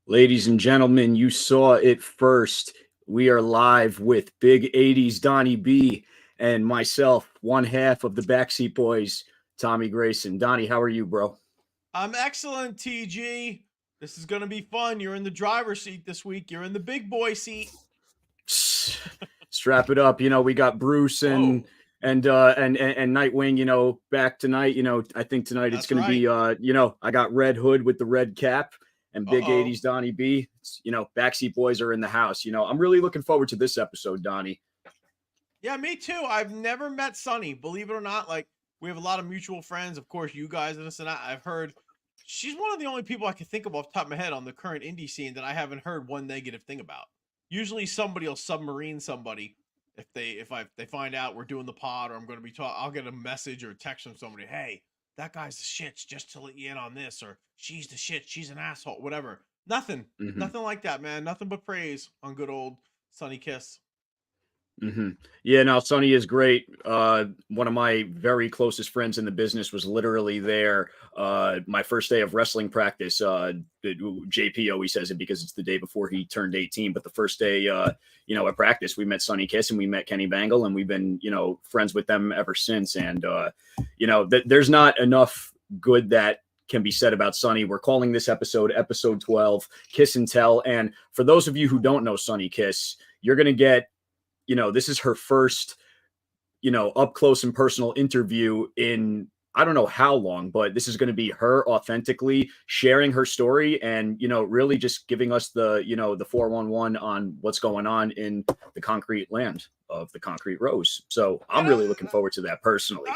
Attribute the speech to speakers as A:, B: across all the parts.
A: Ladies and gentlemen, you saw it first. We are live with Big 80s Donnie B and myself, one half of the Backseat Boys, Tommy Grayson. Donnie, how are you, bro?
B: I'm excellent, TG. This is going to be fun. You're in the driver's seat this week. You're in the big boy seat.
A: Strap it up. We got Bruce and
B: Whoa,
A: and Nightwing, back tonight. I think tonight it's
B: that's
A: gonna
B: right.
A: be I got Red Hood with the red cap and Big
B: Uh-oh.
A: 80s Donnie B. Backseat Boys are in the house. I'm really looking forward to this episode, Donnie.
B: Yeah, me too. I've never met Sonny, believe it or not. Like, we have a lot of mutual friends. Of course, you guys and this and that. I've heard she's one of the only people I can think of off the top of my head on the current indie scene that I haven't heard one negative thing about. Usually somebody will submarine somebody if they find out we're doing the pod or I'm going to be talking. I'll get a message or a text from somebody. Hey, that guy's the shits. Just to let you in on this, or she's the shit. She's an asshole. Whatever. Nothing.
A: Mm-hmm.
B: Nothing like that, man. Nothing but praise on good old Sonny Kiss.
A: Mm-hmm. Yeah, no, Sonny is great. One of my very closest friends in the business was literally there. My first day of wrestling practice. JP always says it because it's the day before he turned 18. But the first day, at practice, we met Sonny Kiss and we met Kenny Bangle, and we've been, friends with them ever since. And there's not enough good that can be said about Sonny. We're calling this episode 12, Kiss and Tell. And for those of you who don't know Sonny Kiss, you're gonna get this is her first, up close and personal interview in I don't know how long, but this is going to be her authentically sharing her story and, really just giving us the 411 on what's going on in the concrete land of the concrete rose. So
B: Yeah,
A: I'm really looking forward to that personally.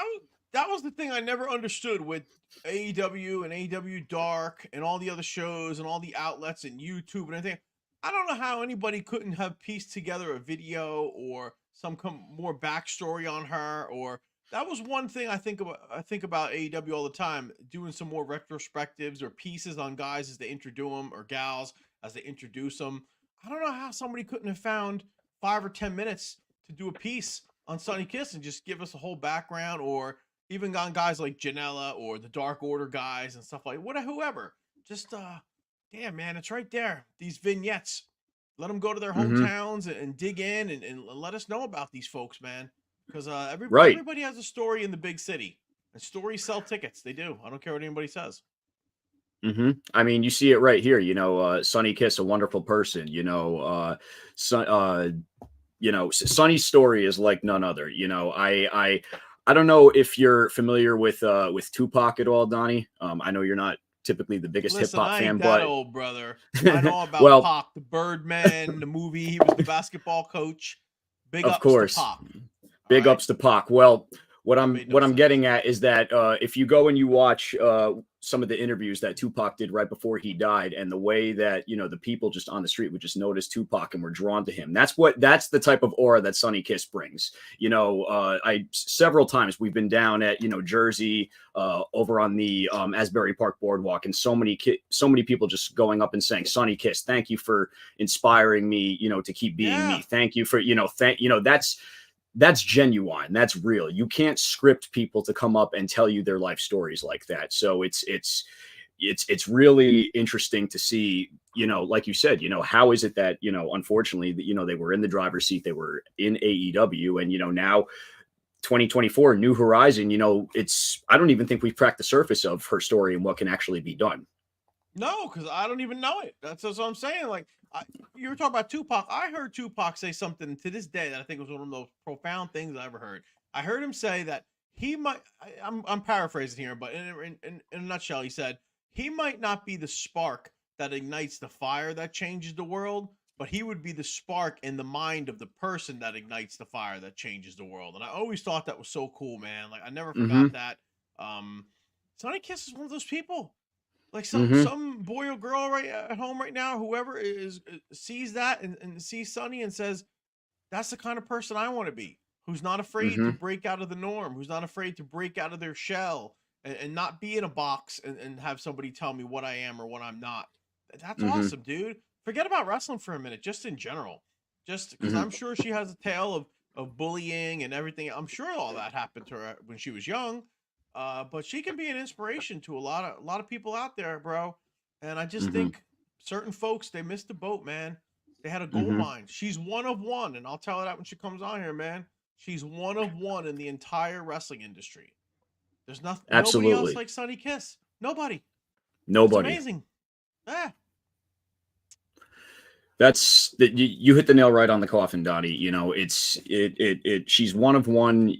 B: that was the thing I never understood with AEW and AEW Dark and all the other shows and all the outlets and YouTube and everything. I don't know how anybody couldn't have pieced together a video or some more backstory on her. Or that was one thing I think about. I think about AEW all the time, doing some more retrospectives or pieces on guys as they introduce them or gals as they introduce them. I don't know how somebody couldn't have found 5 or 10 minutes to do a piece on Sonny Kiss and just give us a whole background, or even on guys like Janela or the Dark Order guys and stuff like whoever. Just damn man, it's right there. These vignettes. Let them go to their
A: Mm-hmm.
B: hometowns and dig in and let us know about these folks, man. Because
A: Right.
B: everybody has a story in the big city, and stories sell tickets. They do. I don't care what anybody says.
A: Mm-hmm. I mean, you see it right here. Sonny Kiss, a wonderful person. Sonny's story is like none other. I don't know if you're familiar with Tupac at all, Donnie. I know you're not typically the biggest hip
B: Listen,
A: hop
B: I ain't
A: fan,
B: that
A: but
B: old, brother. I know about
A: well,
B: Pac, the Birdman, the movie. He was the basketball coach. Big
A: of
B: ups to
A: course,
B: Pac. All
A: big
B: right.
A: ups to Pac. Well, what
B: That
A: I'm
B: made no
A: what I'm
B: sense.
A: getting at is that if you go and you watch some of the interviews that Tupac did right before he died, and the way that the people just on the street would just notice Tupac and were drawn to him. That's the type of aura that Sonny Kiss brings. I several times we've been down at Jersey, over on the Asbury Park Boardwalk, and so many people just going up and saying, "Sonny Kiss, thank you for inspiring me, to keep being
B: Yeah.
A: me. Thank you for that's genuine. That's real. You can't script people to come up and tell you their life stories like that. So it's really interesting to see, like you said, how is it that, unfortunately, they were in the driver's seat, they were in AEW, and, now 2024, New Horizon, I don't even think we've cracked the surface of her story and what can actually be done.
B: No, because I don't even know it. That's what I'm saying. Like, you were talking about Tupac. I heard Tupac say something to this day that I think was one of the most profound things I ever heard. I heard him say that he might. I'm paraphrasing here, but in a nutshell, he said he might not be the spark that ignites the fire that changes the world, but he would be the spark in the mind of the person that ignites the fire that changes the world. And I always thought that was so cool, man. Like, I never
A: Mm-hmm.
B: forgot that. Um, Sonny Kiss is one of those people. Like,
A: Mm-hmm.
B: some boy or girl right at home right now, whoever is sees that and sees Sonny and says, "That's the kind of person I want to be. Who's not afraid to
A: Mm-hmm.
B: break out of the norm. Who's not afraid to break out of their shell and not be in a box and have somebody tell me what I am or what I'm not." That's
A: Mm-hmm.
B: awesome, dude. Forget about wrestling for a minute, just in general. Just because
A: Mm-hmm.
B: I'm sure she has a tale of bullying and everything. I'm sure all that happened to her when she was young. But she can be an inspiration to a lot of people out there, bro. And I just
A: Mm-hmm.
B: think certain folks, they missed the boat, man. They had a gold
A: Mm-hmm.
B: mine. She's one of one, and I'll tell her that when she comes on here, man. She's one of one in the entire wrestling industry. There's nobody else
A: Absolutely.
B: like Sonny Kiss. Nobody. It's
A: Nobody.
B: amazing. Yeah.
A: That's that you hit the nail right on the coffin, Donnie. She's one of one.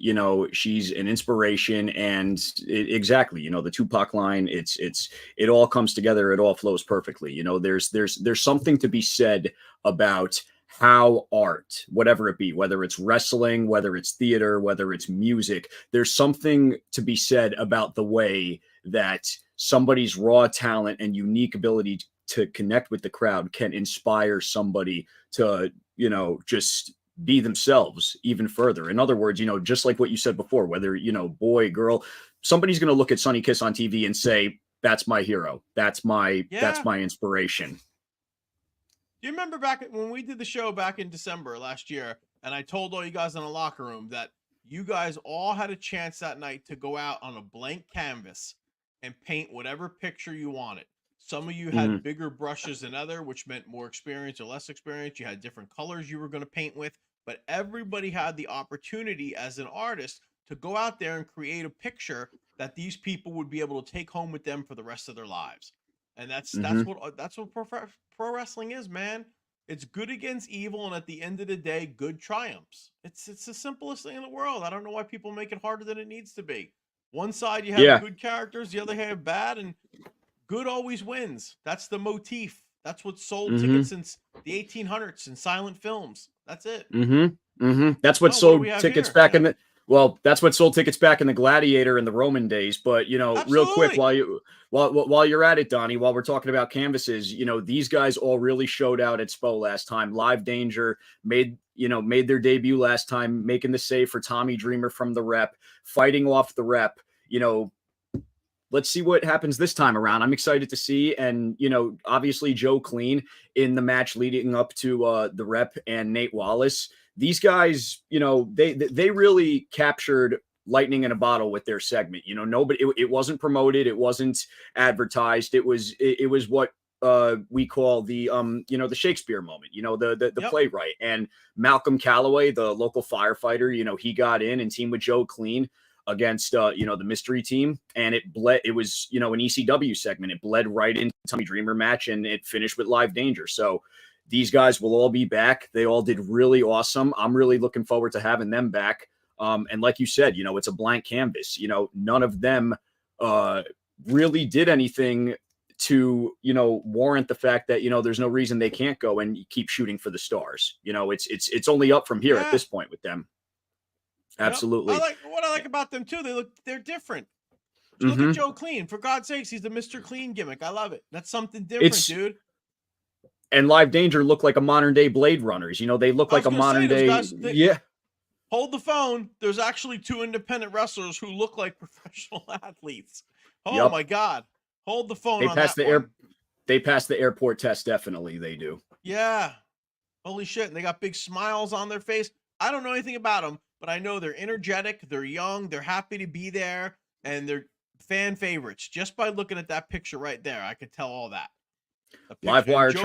A: She's an inspiration, and exactly, the Tupac line. It all comes together. It all flows perfectly. There's something to be said about how art, whatever it be, whether it's wrestling, whether it's theater, whether it's music, there's something to be said about the way that somebody's raw talent and unique ability to connect with the crowd can inspire somebody to, just be themselves even further. In other words, just like what you said before, whether, boy, girl, somebody's going to look at Sonny Kiss on TV and say, that's my hero. That's my inspiration.
B: You remember back when we did the show back in December last year, and I told all you guys in the locker room that you guys all had a chance that night to go out on a blank canvas and paint whatever picture you wanted. Some of you had bigger brushes than other, which meant more experience or less experience. You had different colors you were going to paint with, but everybody had the opportunity as an artist to go out there and create a picture that these people would be able to take home with them for the rest of their lives. And that's what pro wrestling is, man. It's good against evil, and at the end of the day, good triumphs. It's the simplest thing in the world. I don't know why people make it harder than it needs to be. One side you have good characters, the other have bad, and good always wins. That's the motif. That's what sold tickets since the 1800s in silent films. That's it.
A: That's what sold tickets back in the. Well, that's what sold tickets back in the Gladiator and the Roman days. But real quick, while you're at it, Donnie, while we're talking about canvases, these guys all really showed out at SPO last time. Live Danger made their debut last time, making the save for Tommy Dreamer from the rep, fighting off the rep. Let's see what happens this time around. I'm excited to see. And, obviously Joe Clean in the match leading up to the rep and Nate Wallace. These guys, they really captured lightning in a bottle with their segment. Nobody, it wasn't promoted. It wasn't advertised. It was what we call the, the Shakespeare moment, the playwright. And Malcolm Calloway, the local firefighter, he got in and teamed with Joe Clean against the mystery team, and it was an ECW segment. It bled right into the Tommy Dreamer match, and it finished with Live Danger. So these guys will all be back. They all did really awesome. I'm really looking forward to having them back. And like you said, it's a blank canvas. None of them really did anything to warrant the fact that there's no reason they can't go and keep shooting for the stars. It's only up from here at this point with them. Absolutely.
B: What I like about them too. They're different. Look at Joe Clean. For God's sakes, he's the Mr. Clean gimmick. I love it. That's something different, dude.
A: And Live Danger look like a modern day Blade Runners. They look like a modern day.
B: Hold the phone. There's actually 2 independent wrestlers who look like professional athletes. Oh my God. Hold the phone.
A: They passed the airport test. Definitely. They do.
B: Yeah. Holy shit. And they got big smiles on their face. I don't know anything about them, but I know they're energetic, they're young, they're happy to be there, and they're fan favorites. Just by looking at that picture right there, I could tell all that.
A: Livewire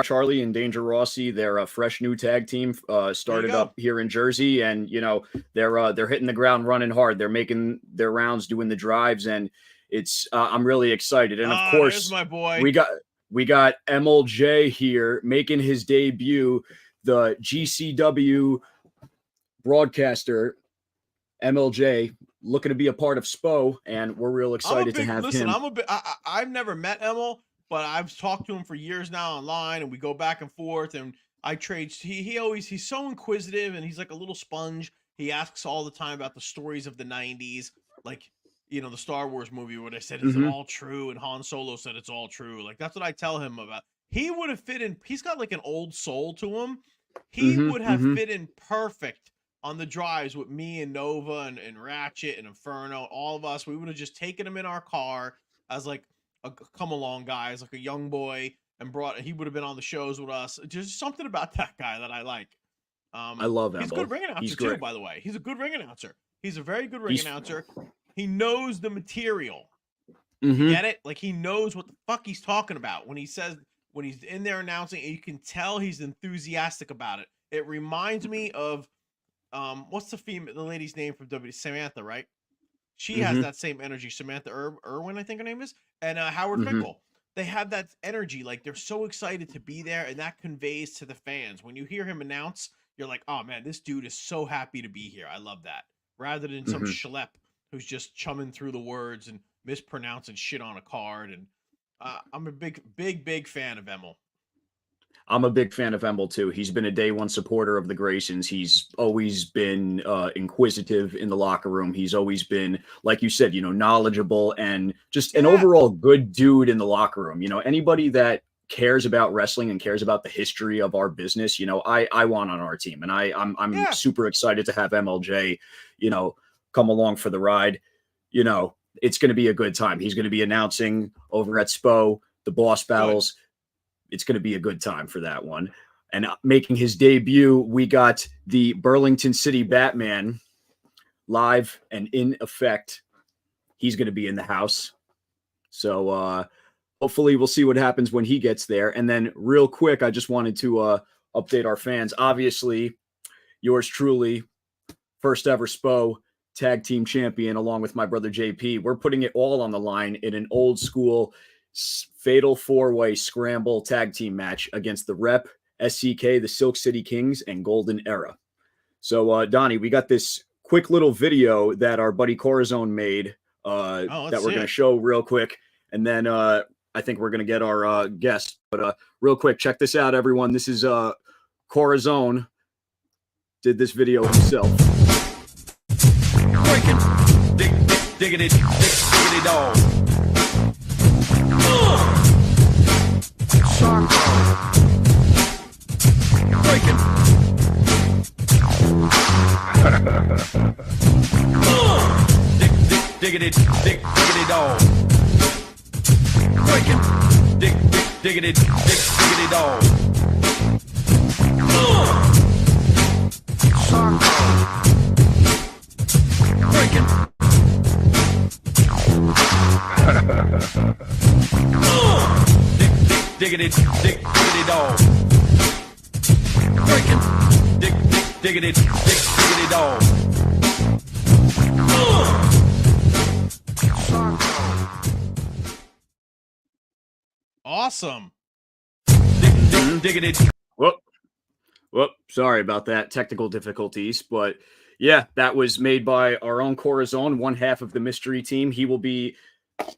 A: Charlie and Danger Rossi, they're a fresh new tag team, started up here in Jersey, and they're hitting the ground running hard. They're making their rounds, doing the drives, and it's I'm really excited. And of course,
B: my boy,
A: we got MLJ here making his debut. The GCW broadcaster, MLJ, looking to be a part of SPO, and we're real excited to have him.
B: I've never met Emil, but I've talked to him for years now online, and we go back and forth, and I trade. He's so inquisitive, and he's like a little sponge. He asks all the time about the stories of the 90s, like, the Star Wars movie where they said it's all true, and Han Solo said it's all true. Like, that's what I tell him about. He would have fit in. He's got like an old soul to him. He would have fit in perfect on the drives with me and Nova and Ratchet and Inferno, all of us. We would have just taken him in our car as like a come along guy, as like a young boy, and he would have been on the shows with us. Just something about that guy that I like.
A: I love him.
B: He's a good ring announcer too, by the way. He's a good ring announcer. He's a very good ring announcer. He knows the material. You
A: Mm-hmm.
B: get it? Like, he knows what the fuck he's talking about when he says, when he's in there announcing, and you can tell he's enthusiastic about it. It reminds me of what's the lady's name from W? Samantha, right? She has
A: Mm-hmm.
B: that same energy. Samantha Irwin, I think her name is, and Howard
A: Mm-hmm.
B: Finkel. They have that energy. Like, they're so excited to be there, and that conveys to the fans. When you hear him announce, you're like, oh man, this dude is so happy to be here. I love that. Rather than some
A: Mm-hmm.
B: schlep who's just chumming through the words and mispronouncing shit on a card. And I'm a big fan of Emil.
A: I'm a big fan of Emil too. He's been a day one supporter of the Graysons. He's always been inquisitive in the locker room. He's always been, like you said, knowledgeable and just an
B: Yeah.
A: overall good dude in the locker room. Anybody that cares about wrestling and cares about the history of our business, I want on our team, and I'm
B: Yeah.
A: super excited to have MLJ, come along for the ride. It's going to be a good time. He's going to be announcing over at SPO the boss battles. It's going to be a good time for that one. And making his debut, we got the Burlington City Batman live and in effect. He's going to be in the house. So hopefully we'll see what happens when he gets there. And then real quick, I just wanted to update our fans. Obviously, yours truly, first ever SPO tag team champion, along with my brother JP. We're putting it all on the line in an old school fatal four-way scramble tag team match against the Rep, SCK, the Silk City Kings, and Golden Era. So, Donnie, we got this quick little video that our buddy Corazon made that we're going to show real quick. And then I think we're going to get our guest. But real quick, check this out, everyone. This is Corazon did this video himself.
C: Breaking, diggity dog. Breaking. Diggity dog. Breaking. Diggity dog. Breaking. Diggity dog. Breaking. Diggity dog.
B: Awesome.
C: Diggity.
A: Whoop. Sorry about that. Technical difficulties. But yeah, that was made by our own Corazon, one half of the mystery team. He will be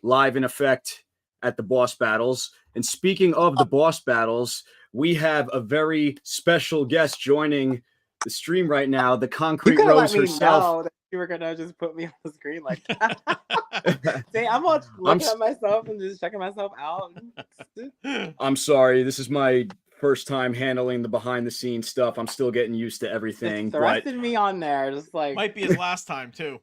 A: live in effect at the boss battles. And speaking of the boss battles, we have a very special guest joining the stream right now, the Concrete Rose herself.
D: That you were gonna just put me on the screen like that. See, I'm all looking at myself and just checking myself out.
A: I'm sorry. This is my first time handling the behind the scenes stuff. I'm still getting used to everything.
D: Just thrusted me on there, just like
B: might be his last time too.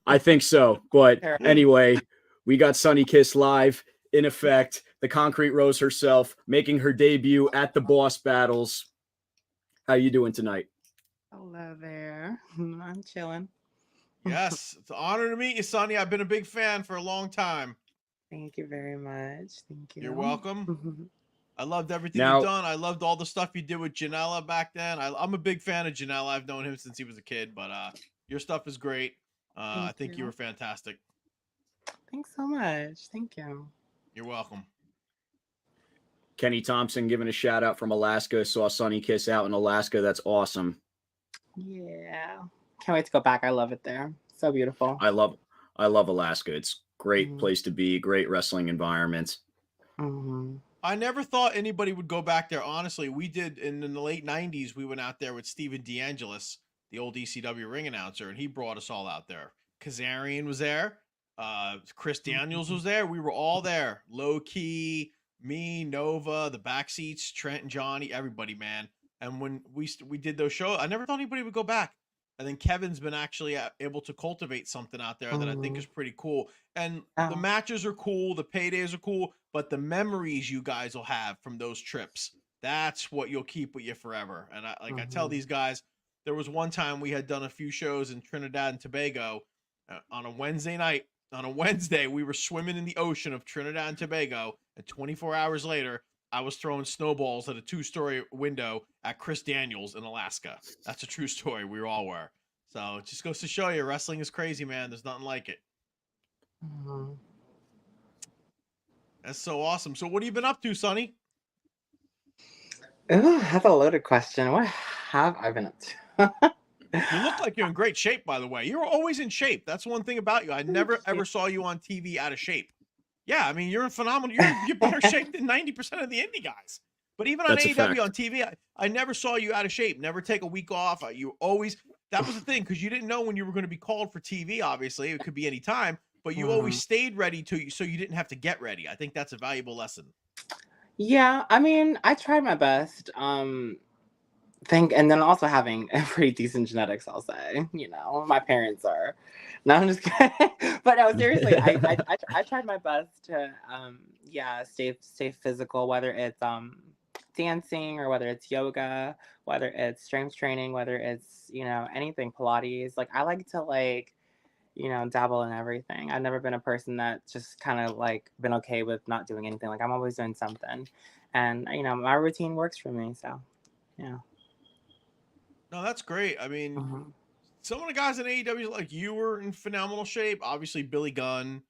A: I think so. But anyway, we got Sonny Kiss live in effect. The Concrete Rose herself making her debut at the boss battles. How you doing tonight?
D: Hello there. I'm chilling.
B: Yes, it's an honor to meet you, Sonny. I've been a big fan for a long time.
D: Thank you very much. Thank you.
B: You're welcome. I loved everything you've done. I loved all the stuff you did with Janela back then. I'm a big fan of Janela. I've known him since he was a kid, but your stuff is great. I think you were fantastic.
D: Thanks so much. Thank you.
B: You're welcome.
A: Kenny Thompson giving a shout out from Alaska. Saw Sonny Kiss out in Alaska. That's awesome.
D: Yeah. Can't wait to go back. I love it there. So beautiful.
A: I love Alaska. It's a great place to be, great wrestling environment.
B: I never thought anybody would go back there. Honestly, we did in the late 90s. We went out there with Steven DeAngelis, the old ECW ring announcer, and he brought us all out there. Kazarian was there. Chris Daniels was there. We were all there. Low Key, me, Nova, the backseats, Trent and Johnny, everybody, man. And when we did those shows, I never thought anybody would go back. And then Kevin's been actually able to cultivate something out there that I think is pretty cool. And the matches are cool, the paydays are cool, but the memories you guys will have from those trips, that's what you'll keep with you forever. And I tell these guys, there was one time we had done a few shows in Trinidad and Tobago on a Wednesday night. on a Wednesday, we were swimming in the ocean of Trinidad and Tobago, and 24 hours later, I was throwing snowballs at a 2-story window at Chris Daniels in Alaska. That's a true story. We all were. So it just goes to show you, wrestling is crazy, man. There's nothing like it.
D: Mhm.
B: That's so awesome. So what have you been up to, Sonny?
D: Ooh, that's a loaded question. What have I been up to?
B: You look like you're in great shape, by the way. You're always in shape. That's one thing about you. I never ever saw you on TV out of shape. Yeah, I mean, you're in phenomenal. You're better shape than 90% of the indie guys. But even on
A: That's a
B: AEW
A: fact.
B: on TV, I never saw you out of shape. Never take a week off. You always. That was the thing, because you didn't know when you were going to be called for TV. Obviously, it could be any time. But you always stayed ready so you didn't have to get ready. I think that's a valuable lesson.
D: Yeah, I mean, I tried my best. And then also having a pretty decent genetics, I'll say. You know, my parents are. No, I'm just kidding. But no, seriously, I tried my best to stay physical, whether it's dancing or whether it's yoga, whether it's strength training, whether it's, you know, anything, Pilates. Like I like to you know, dabble in everything. I've never been a person that just kind of been okay with not doing anything. Like I'm always doing something. And you know, my routine works for me. So yeah.
B: No, that's great. I mean,
D: Mhm.
B: some of the guys in AEW, like you, were in phenomenal shape. Obviously, Billy Gunn,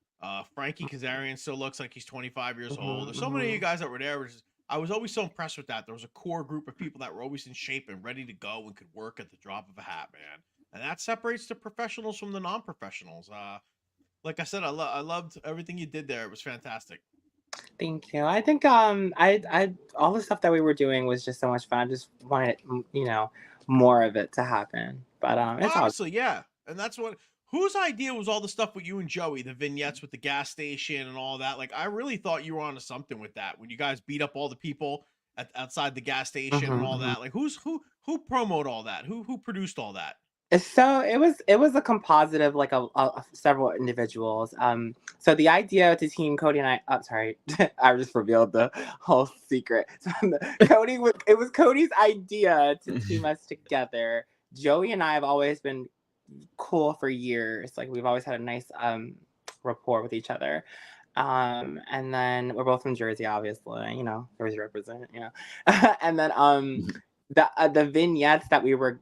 B: Frankie Kazarian still looks like he's 25 years old. There's so many of you guys that were there. I was always so impressed with that. There was a core group of people that were always in shape and ready to go and could work at the drop of a hat, man. And that separates the professionals from the non-professionals. Like I said, I loved everything you did there. It was fantastic.
D: Thank you. I think I all the stuff that we were doing was just so much fun. I just wanted, you know, more of it to happen. But it's all
B: Obviously, yeah. And that's what, whose idea was all the stuff with you and Joey, the vignettes with the gas station and all that? Like, I really thought you were onto something with that when you guys beat up all the people outside the gas station and all that. Like, who promoted all that? Who produced all that?
D: So it was a composite of several individuals. So the idea to team Cody and I. Oh, sorry, I just revealed the whole secret. So it was Cody's idea to team us together. Joey and I have always been cool for years. Like we've always had a nice rapport with each other. And then we're both from Jersey, obviously. You know, Jersey represent. You know, and then the vignettes that we were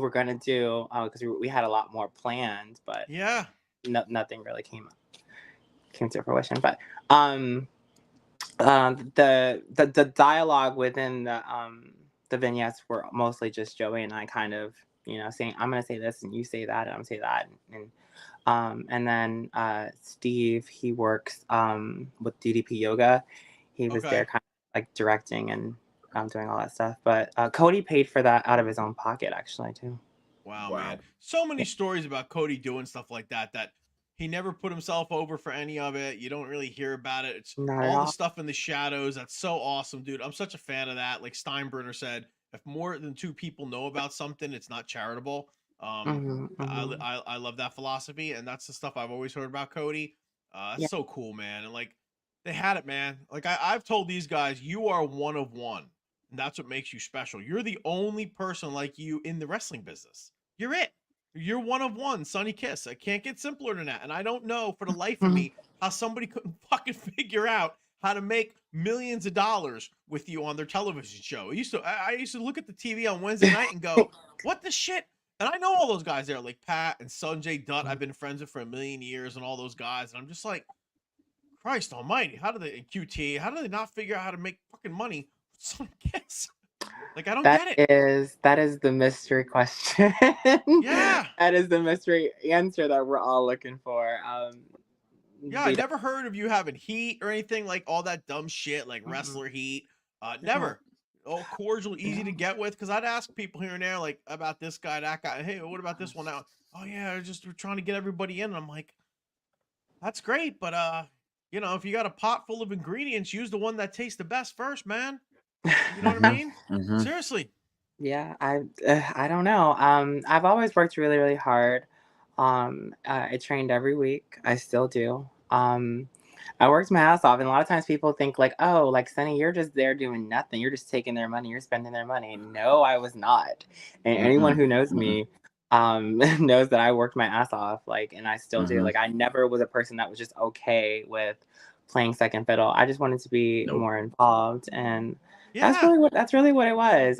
D: going to do because we had a lot more planned, but
B: Yeah,
D: nothing really came to fruition. But the dialogue within the vignettes were mostly just Joey and I kind of, you know, saying, I'm going to say this and you say that and I'm going to say that. And then Steve, he works with DDP Yoga. He was there kind of directing and doing all that stuff. But Cody paid for that out of his own pocket, actually, too.
B: Wow, man. So many stories about Cody doing stuff like that he never put himself over for any of it. You don't really hear about it. It's all the stuff in the shadows. That's so awesome, dude. I'm such a fan of that. Like Steinbrenner said, if more than 2 people know about something, it's not charitable. I love that philosophy, and that's the stuff I've always heard about Cody. That's so cool, man. And they had it, man. Like I've told these guys, you are one of one. And that's what makes you special. You're the only person like you in the wrestling business. You're it. You're one of one, Sonny Kiss. I can't get simpler than that. And I don't know for the life of me how somebody couldn't fucking figure out how to make millions of dollars with you on their television show. I used to look at the TV on Wednesday night and go, what the shit? And I know all those guys there, like Pat and Sanjay Dutt. I've been friends with for a million years and all those guys. And I'm just like, Christ almighty, how do they not figure out how to make fucking money with Sonny Kiss? Like, I don't get it.
D: That is the mystery question.
B: Yeah.
D: That is the mystery answer that we're all looking for.
B: Yeah, I never heard of you having heat or anything, like all that dumb shit, like wrestler heat. Never. All cordial, easy to get with. Because I'd ask people here and there, like, about this guy, that guy. Hey, what about this one now? Oh, yeah, we're trying to get everybody in. And I'm like, that's great. But, you know, if you got a pot full of ingredients, use the one that tastes the best first, man. You know what I mean? Seriously.
D: Yeah, I don't know. I've always worked really, really hard. I trained every week. I still do. I worked my ass off, and a lot of times people think like, oh, like Sonny, you're just there doing nothing. You're just taking their money. You're spending their money. No, I was not. And anyone who knows me knows that I worked my ass off, like, and I still do.
A: Mhm.
D: Like, I never was a person that was just okay with playing second fiddle. I just wanted to be
A: Nope.
D: more involved, and
B: Yeah.
D: that's really what it was.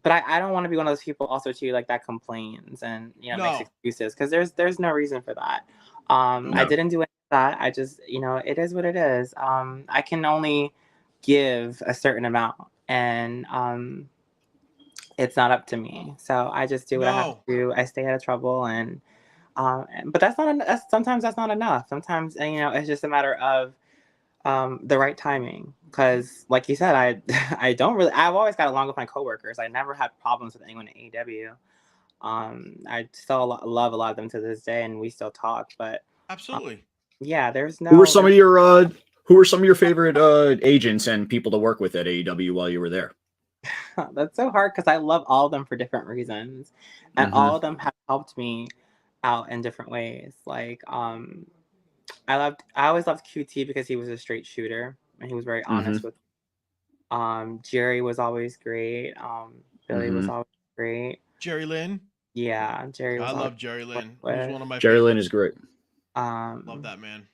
D: But I don't want to be one of those people also too, like, that complains and makes
B: No.
D: excuses, because there's no reason for that. I
A: No.
D: didn't do any of that. I just, it is what it is. I can only give a certain amount, and it's not up to me. So I just do what I have to
B: No.
D: do. I stay out of trouble, but sometimes that's not enough. Sometimes, it's just a matter of the right timing. Because, like you said, I don't really. I've always got along with my coworkers. I never had problems with anyone at AEW. I still love a lot of them to this day, and we still talk. But
B: Absolutely.
D: yeah,
A: Who were some of your favorite agents and people to work with at AEW while you were there?
D: That's so hard because I love all of them for different reasons, and all
A: Mhm.
D: of them have helped me out in different ways. Like, I always loved QT because he was a straight shooter and he was very honest
A: Mhm.
D: with. Jerry was always great. Billy was
A: Mhm.
D: always great.
B: Jerry Lynn.
D: Yeah, Jerry
B: I
D: was always
B: love Jerry
D: worked
B: Lynn. He was
D: with.
B: one of my
A: Jerry Lynn
B: favorites.
A: is great.
B: Love
D: Um,
B: that man.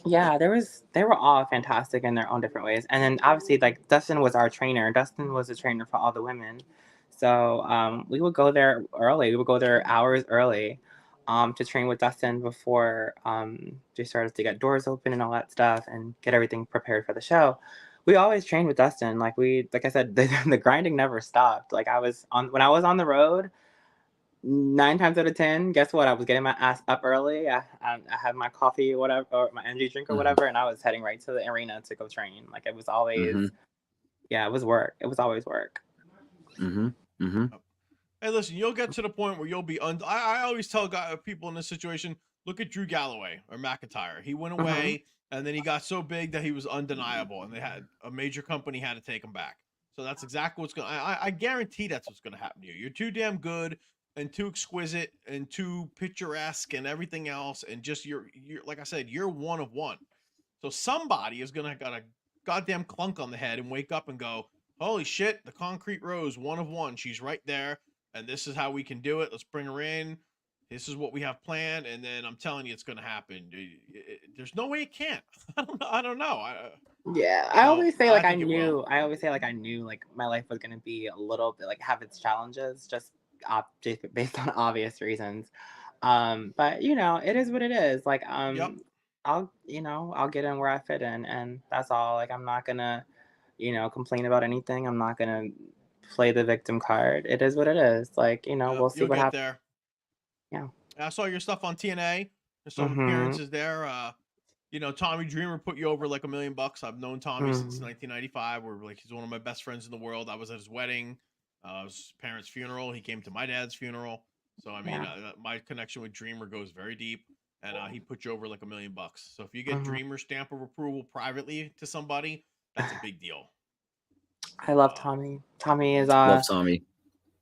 D: yeah, they were all fantastic in their own different ways. And then obviously, like, Dustin was our trainer. Dustin was a trainer for all the women. So we would go there early. We would go there hours early to train with Dustin before they started to get doors open and all that stuff and get everything prepared for the show. We always trained with Dustin. Like I said, the grinding never stopped. Like, when I was on the road, 9 times out of 10, guess what? I was getting my ass up early. I had my coffee or whatever, or my energy drink or
A: Mhm.
D: whatever, and I was heading right to the arena to go train. Like, it was always,
A: Mhm.
D: yeah, it was work. It was always work.
A: Mhm. Mhm.
B: Hey, listen, you'll get to the point where you'll be. I always tell people in this situation, look at Drew Galloway or McIntyre. He went
D: Hmm.
B: away, and then he got so big that he was undeniable, and they had a major company had to take him back. So that's exactly what's going. I guarantee that's what's going to happen to you. You're too damn good and too exquisite and too picturesque and everything else, and just you're like I said, you're one of one. So somebody is gonna got a goddamn clunk on the head and wake up and go, "Holy shit, the Concrete Rose, one of one. She's right there, and this is how we can do it. Let's bring her in. This is what we have planned." And then I'm telling you, it's gonna happen. There's no way it can't. I don't know. I don't know.
D: Yeah,
B: So I think it will.
D: I always say, like, I knew, like, my life was gonna be a little bit, like, have its challenges, just based on obvious reasons. But it is what it is. Like,
B: Yep.
D: I'll get in where I fit in, and that's all. Like, I'm not gonna, complain about anything. I'm not gonna play the victim card. It is what it is. Like,
B: Yep.
D: we'll see
B: You'll
D: what
B: get
D: happens.
B: there.
D: Yeah.
B: I saw your stuff on TNA. There's some
D: Mhm.
B: appearances there. Tommy Dreamer put you over like $1,000,000. I've known Tommy since
D: Mhm.
B: 1995. We're like he's one of my best friends in the world. I was at his wedding, his parents' funeral. He came to my dad's funeral. So I mean,
D: Yeah.
B: my connection with Dreamer goes very deep, and he put you over like $1,000,000. So if you get
D: Mhm.
B: Dreamer stamp of approval privately to somebody, that's a big deal.
D: I love
B: Uh,
D: Tommy. Tommy is
A: Love
D: a
A: Tommy.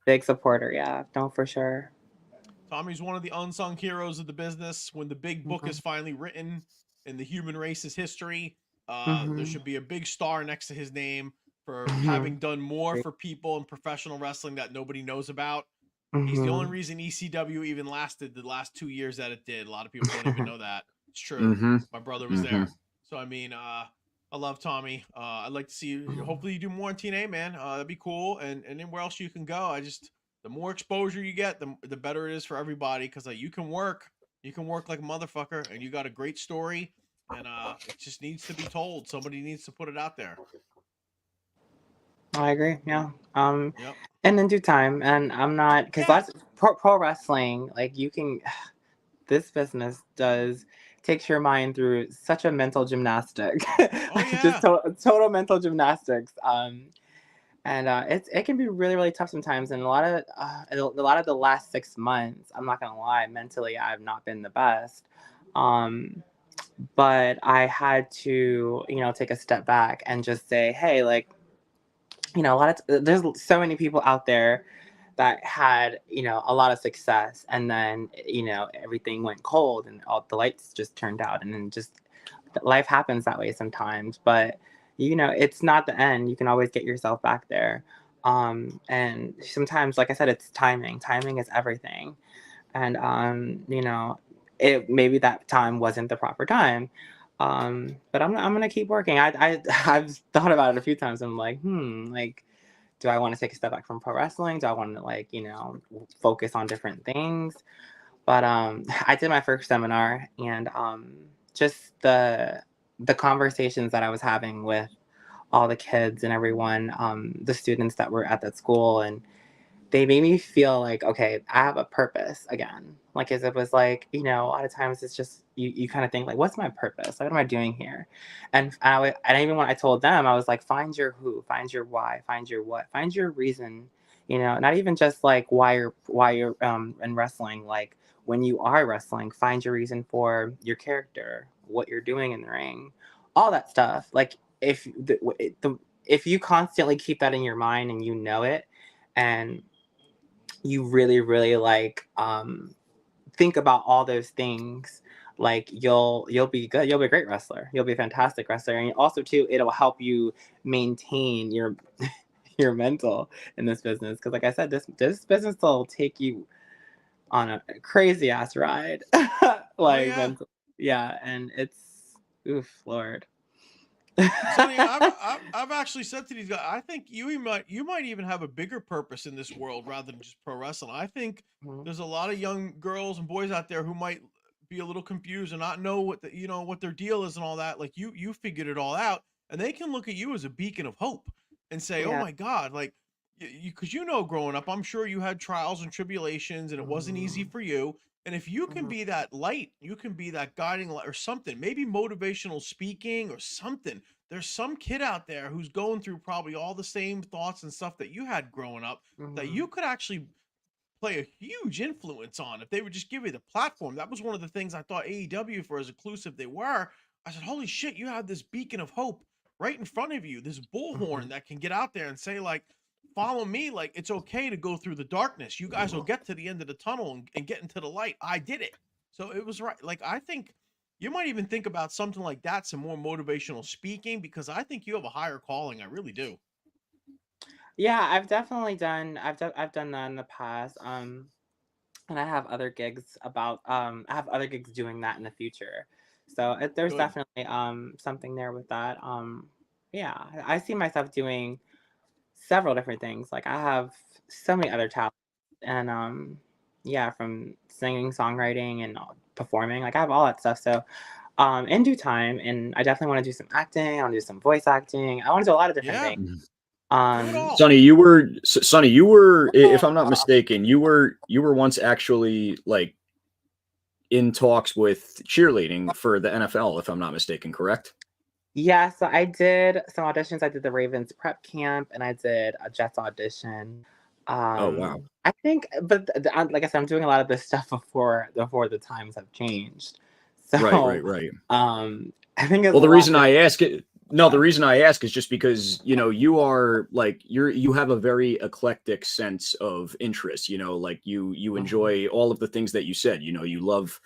D: big supporter. Yeah. No, for sure.
B: Tommy's one of the unsung heroes of the business. When the big book is
D: Mhm.
B: finally written in the human race's history, there
D: Mhm.
B: should be a big star next to his name for having
D: Mhm.
B: done more for people in professional wrestling that nobody knows about. He's the only
D: Mhm.
B: reason ECW even lasted the last 2 years that it did. A lot of people don't even know that. It's true.
A: Mhm.
B: My brother was
A: Mhm.
B: there. So I mean, I love Tommy. I'd like to see you. Hopefully you do more on TNA, man. That'd be cool. And anywhere else you can go. The more exposure you get, the better it is for everybody. Because like you can work like a motherfucker, and you got a great story, and it just needs to be told. Somebody needs to put it out there.
D: I agree. Yeah.
B: Yep.
D: And in due time. And I'm not, because
B: Yeah.
D: that's pro wrestling. Like, you can, this business takes your mind through such a mental gymnastic,
B: Oh
D: just
B: yeah.
D: total mental gymnastics. And it can be really, really tough sometimes. And a lot of the last 6 months, I'm not gonna lie, mentally I've not been the best. Um, but I had to, take a step back and just say, hey, like, there's so many people out there that had, a lot of success, and then, everything went cold and all the lights just turned out, and then just life happens that way sometimes. But it's not the end. You can always get yourself back there. And sometimes, like I said, it's timing. Timing is everything. And you know, it maybe that time wasn't the proper time. But I'm gonna keep working. I've thought about it a few times. I'm like, like, do I want to take a step back from pro wrestling? Do I want to, like, you know, focus on different things? But I did my first seminar, and just the conversations that I was having with all the kids and everyone, the students that were at that school, and they made me feel like, okay, I have a purpose again. Like, as it was like, you know, a lot of times it's just, you kind of think like, what's my purpose? What am I doing here? And even when I told them, I was like, find your who, find your why, find your what, find your reason. You know, not even just like why you're in wrestling. Like, when you are wrestling, find your reason for your character, what you're doing in the ring, all that stuff. Like, if you constantly keep that in your mind and you know it, and you really, really like think about all those things, like you'll be good. You'll be a great wrestler. You'll be a fantastic wrestler. And also too, it'll help you maintain your your mental in this business. Because like I said, this business will take you on a crazy ass ride.
B: Oh
D: Like
B: yeah.
D: mental. Yeah, and it's oof, Lord.
B: Sonny, I've actually said to these guys, I think you might even have a bigger purpose in this world rather than just pro wrestling. I think
D: Mhm,
B: there's a lot of young girls and boys out there who might be a little confused and not know what what their deal is and all that. Like you figured it all out, and they can look at you as a beacon of hope and say, "Oh
D: yeah.
B: my God!" Like because growing up, I'm sure you had trials and tribulations, and it wasn't easy
D: Mhm,
B: for you. And if you can
D: mhm,
B: be that light, you can be that guiding light or something, maybe motivational speaking or something. There's some kid out there who's going through probably all the same thoughts and stuff that you had growing up that you
D: mhm,
B: could actually play a huge influence on if they would just give you the platform. That was one of the things I thought AEW, for as inclusive they were, I said, holy shit, you have this beacon of hope right in front of you, this bullhorn
D: mhm.
B: that can get out there and say, like, follow me. Like, it's okay to go through the darkness. You guys will get to the end of the tunnel and get into the light. I did it. So it was right. Like, I think you might even think about something like that, some more motivational speaking, because I think you have a higher calling. I really do.
D: Yeah, I've definitely I've done that in the past. And I have other gigs doing that in the future. So there's
B: Good.
D: definitely something there with that. Yeah, I see myself doing several different things. Like, I have so many other talents, and yeah, from singing, songwriting, and performing. Like, I have all that stuff. So in due time, and I definitely want to do some acting. I want to do some voice acting. I want to do a lot of different
B: Yeah.
D: things.
A: Mhm.
B: Do it all.
A: Sonny, Sonny, you were, if I'm not mistaken, you were once actually like in talks with cheerleading for the NFL, if I'm not mistaken, correct?
D: Yeah, so I did some auditions. I did the Ravens prep camp, and I did a Jets audition.
A: Oh wow.
D: I think, but like I said, I'm doing a lot of this stuff before the times have changed.
A: Right,
D: So,
A: right, right.
D: I think it's
A: Well,
D: a
A: the
D: lot
A: reason
D: different.
A: I ask it, no, the reason I ask is just because, you are like you have a very eclectic sense of interest, like you
D: Mhm,
A: enjoy all of the things that you said, you love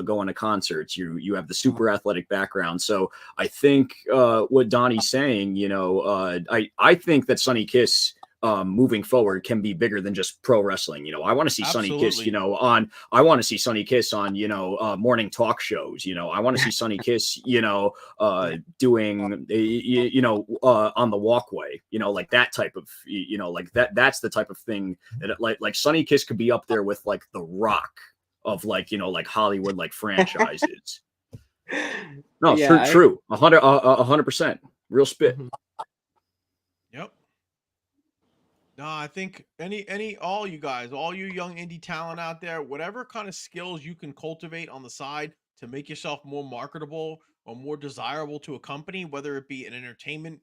A: going to concerts, you have the
D: mhm,
A: super athletic background. So I think what Donnie's saying, I think that Sonny Kiss moving forward can be bigger than just pro wrestling. I want to see Sonny Kiss,
B: Absolutely.
A: I want to see Sonny Kiss on, morning talk shows. I want to see Sonny Kiss,
D: yeah.
A: doing, on the walkway, like that type of, like that's the type of thing that like Sonny Kiss could be up there with like The Rock of like, like Hollywood, like franchises. No,
D: Yeah.
A: true. 100%. Real spit.
D: Mhm,
B: Yep. No, I think all you guys, all you young indie talent out there, whatever kind of skills you can cultivate on the side to make yourself more marketable or more desirable to a company, whether it be an entertainment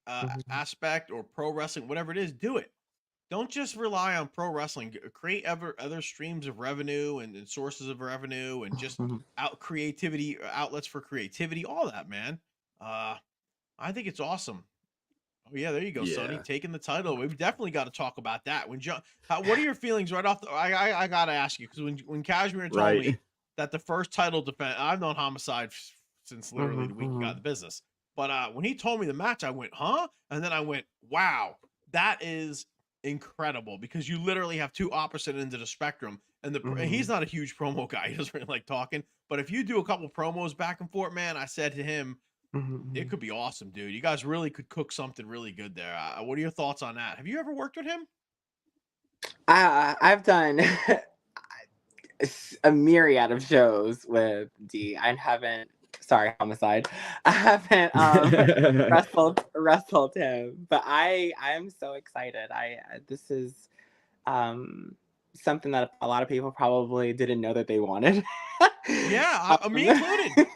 D: mhm,
B: aspect or pro wrestling, whatever it is, do it. Don't just rely on pro wrestling. Create other streams of revenue and sources of revenue and just
D: mhm.
B: outlets for creativity, all that, man. Uh, I think it's awesome. Oh yeah, there you go, Sonny,
A: Yeah.
B: taking the title. We've definitely got to talk about that. What are your feelings right off the? I gotta ask you because when Kashmir told
A: Right.
B: me that the first title defense, I've known Homicide since literally the
D: Mhm,
B: week he got in
D: mhm.
B: the business. But when he told me the match, I went, huh? And then I went, wow, that is incredible because you literally have two opposite ends of the spectrum. And he's not a huge promo guy. He doesn't really like talking. But if you do a couple promos back and forth, man, I said to him, it could be awesome, dude. You guys really could cook something really good there. What are your thoughts on that? Have you ever worked with him?
D: I've done a myriad of shows with D. I haven't. Sorry, homicide. I haven't wrestled him, but I am so excited. This is something that a lot of people probably didn't know that they wanted.
B: Yeah, me included.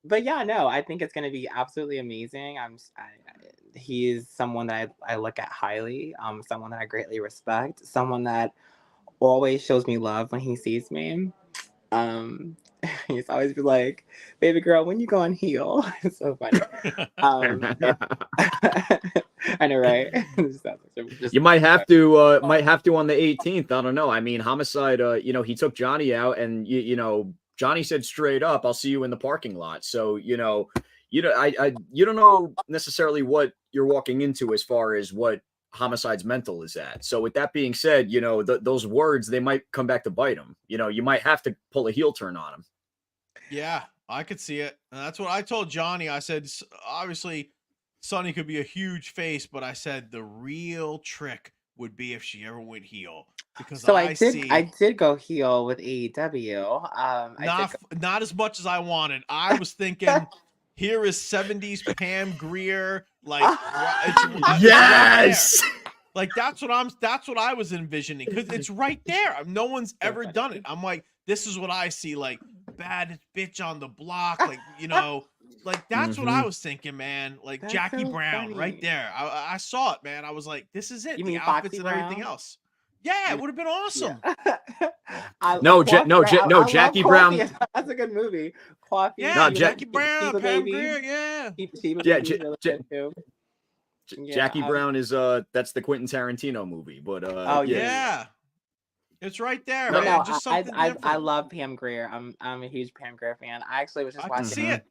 D: But yeah, no, I think it's going to be absolutely amazing. He's someone that I look at highly. Someone that I greatly respect. Someone that always shows me love when he sees me. He's always be like, "Baby girl, when you go on heel?" It's so funny. I know, right?
A: You might have to on the 18th. I don't know. I mean, Homicide, he took Johnny out, and Johnny said straight up, "I'll see you in the parking lot." So, you don't know necessarily what you're walking into as far as what Homicide's mental is at. So with that being said, those words, they might come back to bite him. You might have to pull a heel turn on him.
B: Yeah, I could see it. And that's what I told Johnny. I said, obviously, Sonny could be a huge face, but I said the real trick would be if she ever went heel. Because
D: so I did go heel with AEW.
B: Not as much as I wanted. I was thinking, here is 70s Pam Grier, like
A: yes.
B: Like that's what I was envisioning because it's right there. No one's ever done it. I'm like, this is what I see, like baddest bitch on the block, like like that's what I was thinking, man. Like that's Jackie Brown, funny. Right there. I saw it, man. I was like, this is it.
D: You
B: the
D: mean
B: outfits
D: Foxy
B: and
D: Brown?
B: Everything else. Yeah, it would have been awesome.
D: Yeah.
A: Jackie Brown.
D: That's a good movie. Coffee.
B: Yeah, Jackie Brown, Pam Grier, yeah.
A: Jackie Brown is that's the Quentin Tarantino movie, but
B: yeah. It's right there, man.
D: No,
B: just something
D: I love Pam Grier. I'm a huge Pam Grier fan. I actually was just watching.
B: I can see it.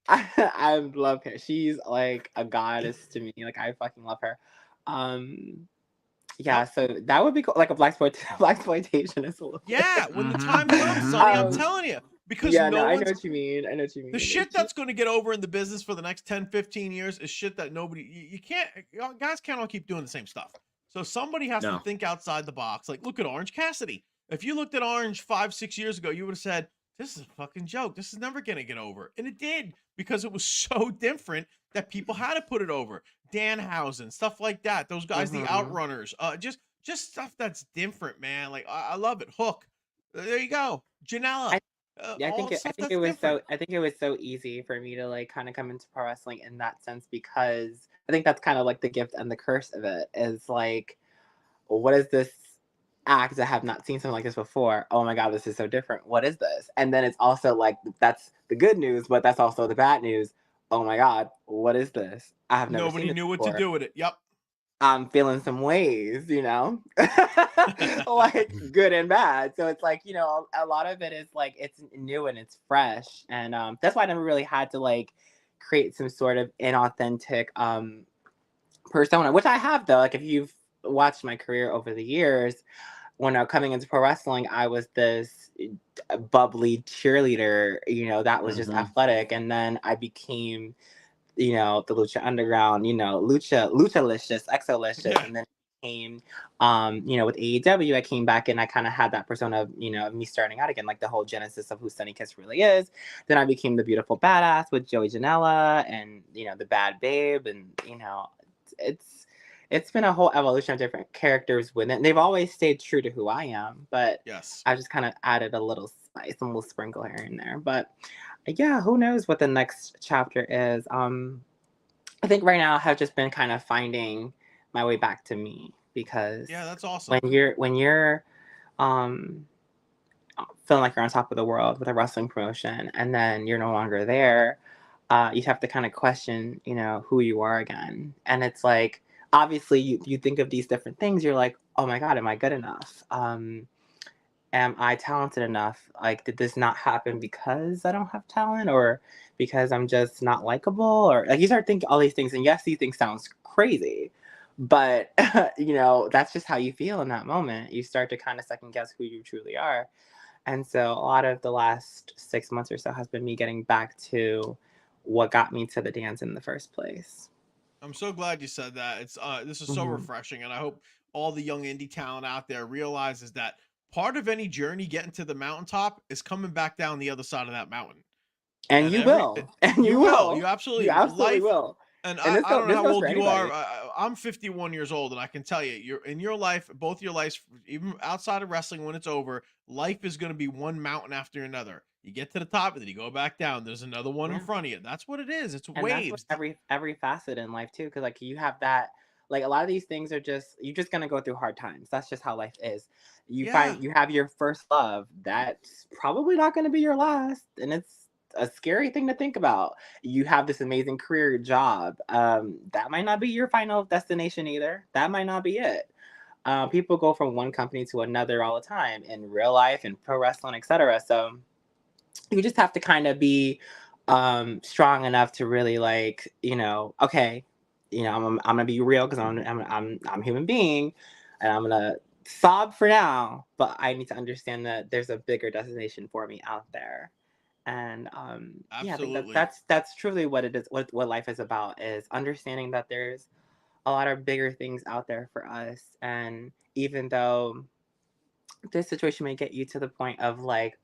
D: I love her. She's like a goddess to me. Like I fucking love her. Yeah, so that would be cool. Like a blaxploitation is a little.
B: Yeah, when the time comes, Sonny, I'm telling you. Because
D: I know what you mean.
B: The shit that's going to get over in the business for the next 10, 15 years is shit that you can't, guys can't all keep doing the same stuff. So somebody has to think outside the box. Like, look at Orange Cassidy. If you looked at Orange 5-6 years ago, you would have said, this is a fucking joke. This is never going to get over. And it did, because it was so different that people had to put it over. Danhausen, stuff like that. Those guys, the Outrunners, just stuff that's different, man. Like, I love it. Hook. There you go. Janela.
D: I think it was so easy for me to like kind of come into pro wrestling in that sense, because I think that's kind of like the gift and the curse of it is like, what is this act? I have not seen something like this before. Oh my God, this is so different. What is this? And then it's also like, that's the good news, but that's also the bad news. Oh my God, what is this? I have never
B: Nobody
D: seen
B: knew
D: before.
B: what to do with it. Yep.
D: I'm feeling some ways, like good and bad. So it's like, a lot of it is like, it's new and it's fresh. And that's why I never really had to like create some sort of inauthentic persona, which I have though. Like if you've watched my career over the years, when I was coming into pro wrestling, I was this bubbly cheerleader, that was just athletic. And then I became the Lucha Underground, Lucha-licious, Exo-licious, and then came, with AEW, I came back and I kind of had that persona of, me starting out again, like the whole genesis of who Sonny Kiss really is. Then I became the beautiful badass with Joey Janela and, the bad babe, and, it's been a whole evolution of different characters with it. And they've always stayed true to who I am, but
B: yes,
D: I just kind of added a little spice, a little sprinkle here and there, but. Yeah, who knows what the next chapter is. I think right now I have just been kind of finding my way back to me, because
B: that's awesome.
D: When you're feeling like you're on top of the world with a wrestling promotion, and then you're no longer there, you have to kind of question, who you are again. And it's like, obviously you think of these different things. You're like, oh my God, am I good enough? Am I talented enough? Like, did this not happen because I don't have talent, or because I'm just not likable? Or like, you start thinking all these things, and yes, these things sounds crazy, But that's just how you feel in that moment. You start to kind of second guess who you truly are. And so a lot of the last 6 months or so has been me getting back to what got me to the dance in the first place.
B: I'm so glad you said that. It's this is so
D: Mhm.
B: refreshing, and I hope all the young indie talent out there realizes that part of any journey getting to the mountaintop is coming back down the other side of that mountain.
D: And
B: And
D: you will. And
B: you
D: you
B: will, you
D: will. You
B: absolutely
D: absolutely
B: life.
D: will.
B: And
D: And
B: I don't know
D: this
B: how
D: goes for
B: old you are.
D: anybody.
B: I'm 51 years old, and I can tell you, you're in your life, both your lives, even outside of wrestling, when it's over, life is going to be one mountain after another. You get to the top, and then you go back down. There's another one in
D: Yeah.
B: front of you. That's what it is. It's
D: And that's what
B: waves.
D: every facet in life too, because like you have that, like a lot of these things are just you're just gonna go through hard times. That's just how life is. You
B: Yeah.
D: find you have your first love. That's probably not gonna be your last, and it's a scary thing to think about. You have this amazing career job. That might not be your final destination either. That might not be it. People go from one company to another all the time in real life and pro wrestling, etc. So you just have to kind of be strong enough to really like okay, I'm gonna be real because I'm a human being, and I'm gonna sob for now, but I need to understand that there's a bigger destination for me out there. And yeah, I think that
B: Absolutely.
D: that's truly what it is, what life is about, is understanding that there's a lot of bigger things out there for us. And even though this situation may get you to the point of like,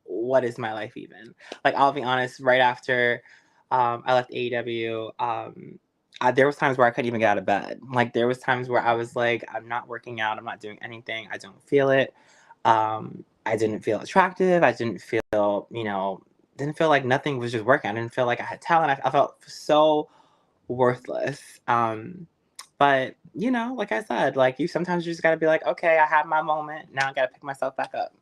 D: what is my life even? Like, I'll be honest, right after I left AEW, there was times where I couldn't even get out of bed. Like, there was times where I was like, I'm not working out, I'm not doing anything, I don't feel it. I didn't feel attractive. I didn't feel like nothing was just working. I didn't feel like I had talent. I felt so worthless. But like I said, like you sometimes you just gotta be like, okay, I had my moment. Now I gotta pick myself back up.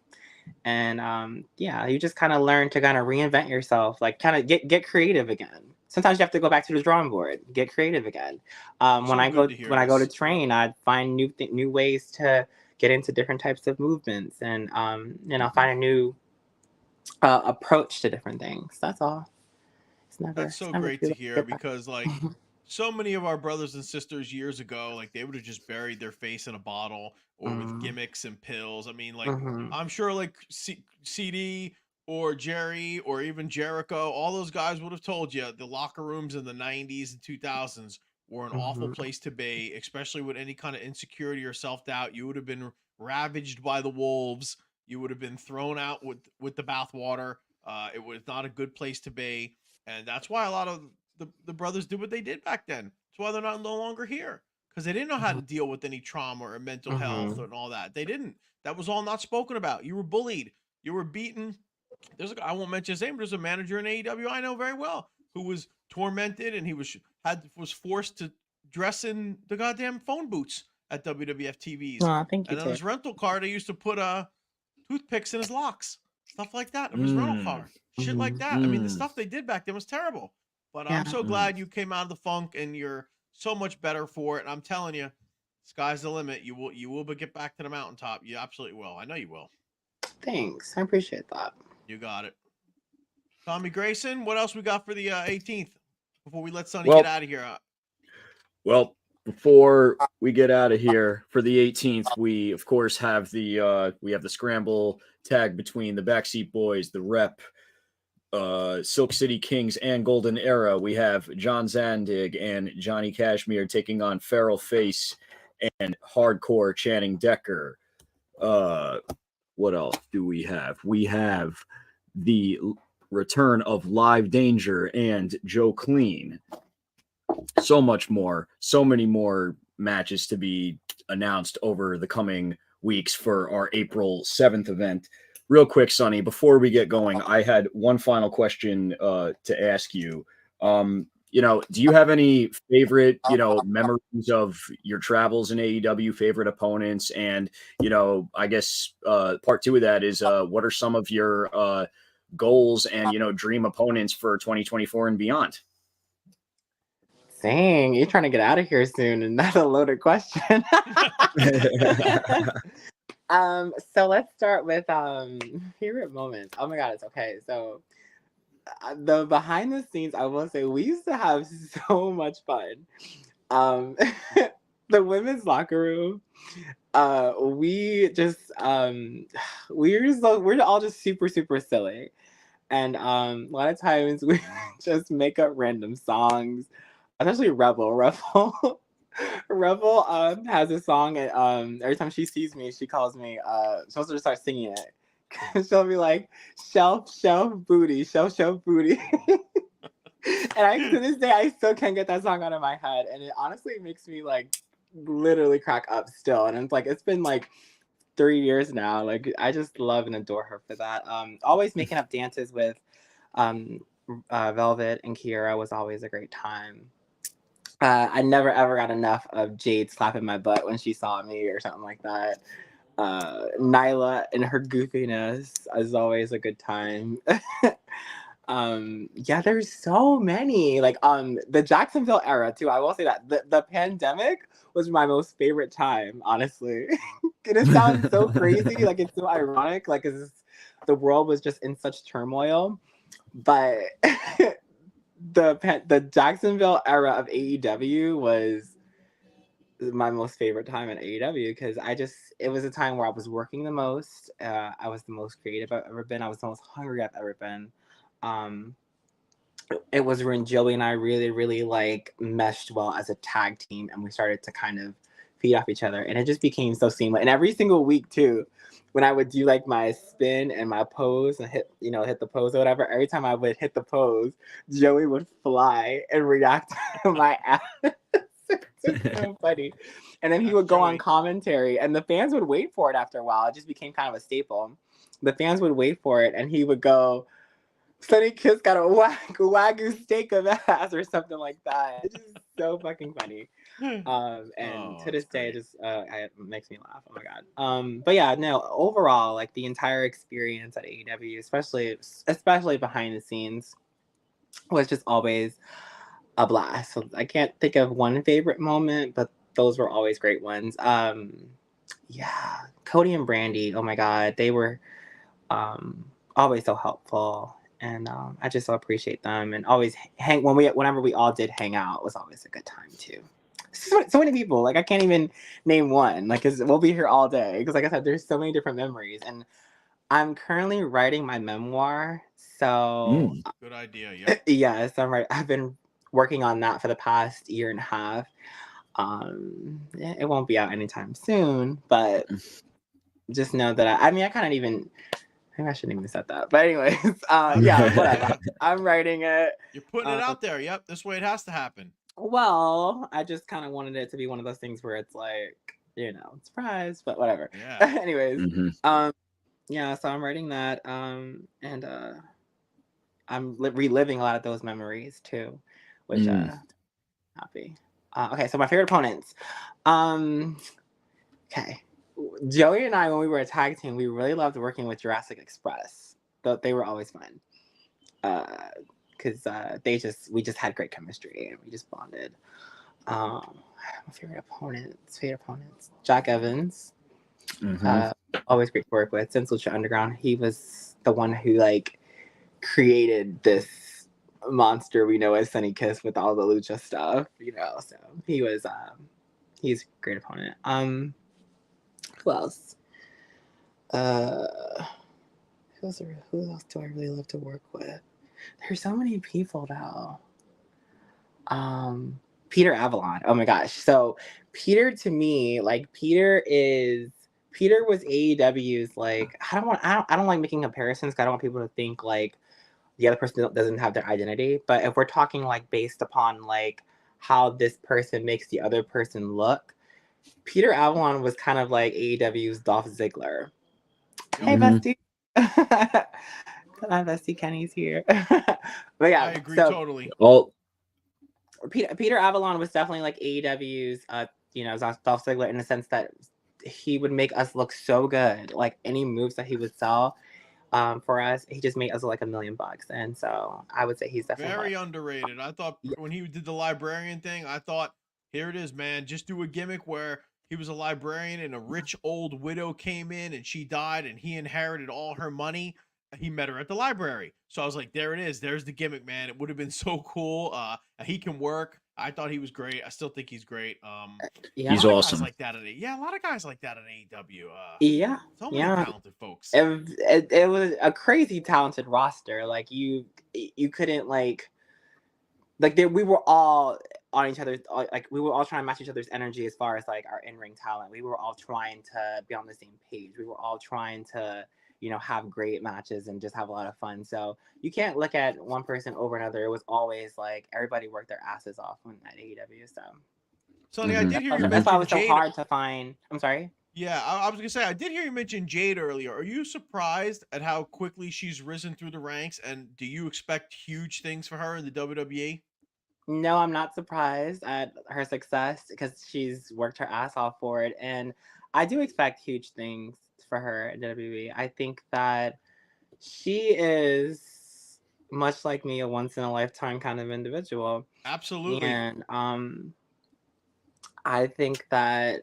D: And yeah, you just kind of learn to kind of reinvent yourself, like kind of get creative again. Sometimes you have to go back to the drawing board, get creative again. When
B: So
D: I
B: good
D: go
B: to hear
D: when I go to
B: this.
D: train, I find new ways to get into different types of movements, and find a new approach to different things. That's all.
B: That's
D: It's
B: so
D: never
B: great
D: too
B: to
D: late to
B: hear
D: get back.
B: because, like, so many of our brothers and sisters years ago, like, they would have just buried their face in a bottle or with
D: Mm,
B: gimmicks and pills. I mean, like,
D: mhm,
B: I'm sure, like, CD or Jerry or even Jericho, all those guys would have told you the locker rooms in the 90s and 2000s were an awful
D: mhm,
B: place to be, especially with any kind of insecurity or self doubt. You would have been ravaged by the wolves. You would have been thrown out with the bathwater. It was not a good place to be, and that's why a lot of the brothers did what they did back then. That's why they're not no longer here, because they didn't know how
D: mhm,
B: to deal with any trauma or mental health
D: mhm.
B: and all that. They didn't. That was all not spoken about. You were bullied. You were beaten. There's a guy, I won't mention his name, but there's a manager in AEW I know very well who was tormented, and he was forced to dress in the goddamn phone booths at WWF TVs.
D: Aw, thank you
B: And on
D: too.
B: his rental car, they used to put toothpicks in his locks, stuff like that, of his rental
A: Mm,
B: car, shit like
D: Mhm.
B: that. I mean, the
A: mm,
B: stuff they did back then was terrible. But I'm
D: Yeah.
B: so
A: mm.
B: glad you came out of the funk and you're so much better for it. And I'm telling you, sky's the limit. You will get back to the mountaintop. You absolutely will. I know you will.
D: Thanks. I appreciate that.
B: You got it. Tommy Grayson, what else we got for the 18th before we let Sonny get
A: Well,
B: out of here?
A: well, before we get out of here for the 18th, we of course have the scramble tag between the Backseat Boys, the Rep, Silk City Kings, and Golden Era. We have John Zandig and Johnny Cashmere taking on Feral Face and Hardcore Channing Decker. Uh, what else do we have? We have the return of Live Danger and Joe Clean. So much more, so many more matches to be announced over the coming weeks for our April 7th event. Real quick, Sonny, before we get going, I had one final question to ask you. Do you have any favorite, memories of your travels in AEW, favorite opponents? And, I guess part two of that is what are some of your goals and, dream opponents for 2024 and beyond?
D: Dang, you're trying to get out of here soon, and that's a loaded question. So let's start with favorite moments. Oh my god, it's okay. So the behind the scenes, I will say we used to have so much fun. Um the women's locker room, we just we're all just super super silly, and a lot of times we just make up random songs, especially Rebel. Rebel has a song, and every time she sees me, she calls me. She'll just start singing it. She'll be like, "Shelf, shelf booty, shelf, shelf booty." And to this day, I still can't get that song out of my head, and it honestly makes me like literally crack up still. And it's like it's been like 3 years now. Like I just love and adore her for that. Always making up dances with Velvet and Kiera was always a great time. I never ever got enough of Jade slapping my butt when she saw me or something like that. Nyla and her goofiness is always a good time. Yeah, there's so many. Like the Jacksonville era too. I will say that the pandemic was my most favorite time, honestly. It sounds so crazy, like it's so ironic, like the world was just in such turmoil, but the Jacksonville era of AEW was my most favorite time at AEW because it was a time where I was working the most. I was the most creative I've ever been. I was the most hungry I've ever been. It was when Joey and I really, really like meshed well as a tag team, and we started to kind of feed off each other, and it just became so seamless. And every single week too, when I would do like my spin and my pose and hit the pose or whatever, every time I would hit the pose, Joey would fly and react to my ass. It's so funny. And then he would go on commentary, and the fans would wait for it after a while. It just became kind of a staple. The fans would wait for it, and he would go, "Sonny Kiss got a wagyu steak of ass," or something like that. It's just so fucking funny. And to this day, it makes me laugh. Oh my god. But yeah, no. Overall, like the entire experience at AEW, especially behind the scenes, was just always a blast. So I can't think of one favorite moment, but those were always great ones. Yeah, Cody and Brandy. Oh my god, they were always so helpful. And I just so appreciate them, and always whenever we all did hang out, it was always a good time too. So many people, like I can't even name one, like cause we'll be here all day. Because like I said, there's so many different memories, and I'm currently writing my memoir. So
B: good idea. Yeah.
D: Yes, I've been working on that for the past year and a half. It won't be out anytime soon, but just know that I kind of even. Maybe I shouldn't even said that. But anyways, yeah, whatever. I'm writing it.
B: You're putting it out there. Yep, this way it has to happen.
D: Well, I just kind of wanted it to be one of those things where it's like, surprise, but whatever.
B: Yeah.
D: Anyways, yeah, so I'm writing that, and I'm reliving a lot of those memories too, which happy. Okay, so my favorite opponents. Okay. Joey and I, when we were a tag team, we really loved working with Jurassic Express. They were always fun. Because we just had great chemistry and we just bonded. My favorite opponents. Jack Evans. Always great to work with. Since Lucha Underground, he was the one who like created this monster we know as Sonny Kiss with all the Lucha stuff, So he's a great opponent. Who else? Who else do I really love to work with? There's so many people now. Peter Avalon. Oh my gosh. So Peter, to me, like Peter was AEW's like I don't like making comparisons because I don't want people to think like the other person doesn't have their identity. But if we're talking like based upon like how this person makes the other person look, Peter Avalon was kind of like AEW's Dolph Ziggler. Hey, bestie. My bestie Kenny's here. But yeah,
B: I agree totally.
A: Well,
D: Peter Avalon was definitely like AEW's, Dolph Ziggler in the sense that he would make us look so good. Like any moves that he would sell for us, he just made us like $1 million. And so I would say he's definitely
B: very underrated. I thought when he did the librarian thing, I thought, here it is, man. Just do a gimmick where he was a librarian and a rich old widow came in and she died and he inherited all her money. He met her at the library. So I was like, there it is. There's the gimmick, man. It would have been so cool. He can work. I thought he was great. I still think he's great.
D: Yeah.
A: He's
B: a lot of
A: awesome.
B: guys like that in a lot of guys like that in AEW.
D: Yeah.
B: So many
D: Yeah.
B: talented folks.
D: It was a crazy talented roster. Like you couldn't like we were all on each other's, like we were all trying to match each other's energy as far as like our in-ring talent. We were all trying to be on the same page. We were all trying to, have great matches and just have a lot of fun. So you can't look at one person over another. It was always like everybody worked their asses off at AEW. So
B: Sonny, I did hear you
D: that's why it
B: mention
D: was so
B: Jade.
D: hard to find. I'm sorry.
B: Yeah, I was gonna say I did hear you mention Jade earlier. Are you surprised at how quickly she's risen through the ranks? And do you expect huge things for her in the WWE?
D: No, I'm not surprised at her success because she's worked her ass off for it. And I do expect huge things for her in WWE. I think that she is much like me, a once in a lifetime kind of individual.
B: Absolutely.
D: And I think that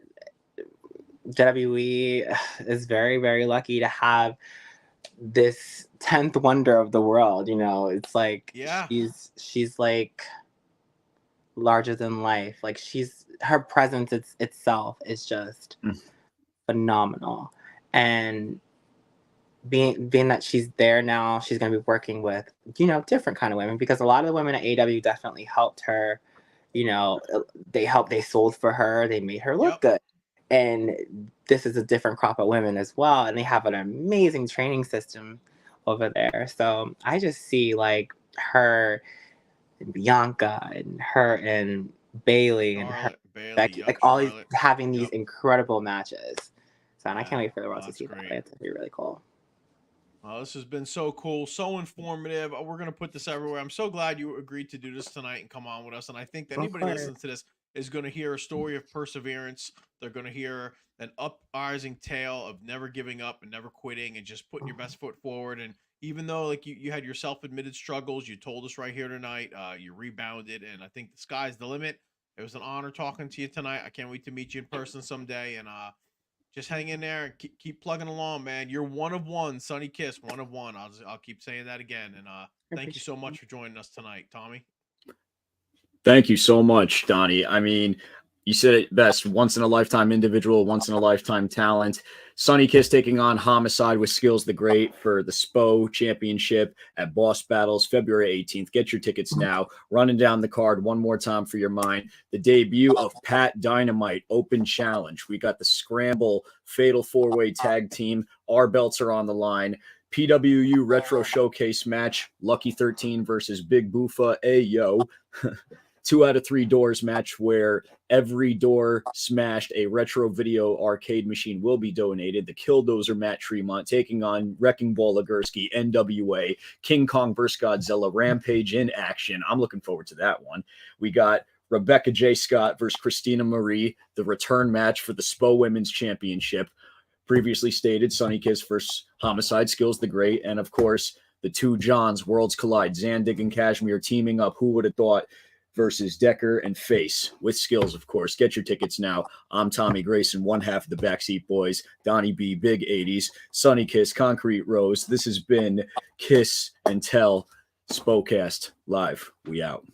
D: WWE is very, very lucky to have this 10th wonder of the world. It's like she's like larger than life. Like her presence itself is just phenomenal. And being that she's there now, she's going to be working with different kind of women, because a lot of the women at AEW definitely helped her. They sold for her, they made her look good. And this is a different crop of women as well, and they have an amazing training system over there. So I just see like her and Bianca and her and Bailey and her Becky, like all these having these incredible matches. So and I can't wait for the world to see that. It's gonna be really cool.
B: This has been so cool, so informative. We're going to put this everywhere. I'm so glad you agreed to do this tonight and come on with us. And I think that anybody listening to this is going to hear a story of perseverance. They're going to hear an uprising tale of never giving up and never quitting and just putting your best foot forward. And even though like you had your self-admitted struggles, you told us right here tonight, you rebounded. And I think the sky's the limit. It was an honor talking to you tonight. I can't wait to meet you in person someday. And just hang in there and keep plugging along, man. You're one of one, Sonny Kiss, one of one. I'll keep saying that again. And thank you so much for joining us tonight, Tommy.
A: Thank you so much, Donnie. I mean, you said it best. Once in a lifetime individual, once in a lifetime talent. Sonny Kiss taking on Homicide with Skills the Great for the SPO Championship at Boss Battles, February 18th. Get your tickets now. Running down the card one more time for your mind. The debut of Pat Dynamite Open Challenge. We got the Scramble Fatal 4-Way Tag Team. Our belts are on the line. PWU Retro Showcase match. Lucky 13 versus Big Boofa. Ayo. 2 out of 3 doors match where every door smashed a retro video arcade machine will be donated. The Killdozer Matt Tremont taking on Wrecking Ball Legursky, NWA, King Kong vs. Godzilla, Rampage in action. I'm looking forward to that one. We got Rebecca J. Scott versus Christina Marie, the return match for the SPO Women's Championship. Previously stated, Sonny Kiss versus Homicide, Skills the Great, and of course, the two Johns, Worlds Collide, Zandig and Kashmir teaming up. Who would have thought? Versus Decker and Face with Skills, of course. Get your tickets now. I'm Tommy Grayson, one half of the Backseat Boys. Donnie B, Big 80s. Sonny Kiss, Concrete Rose. This has been Kiss and Tell SPOcast Live. We out.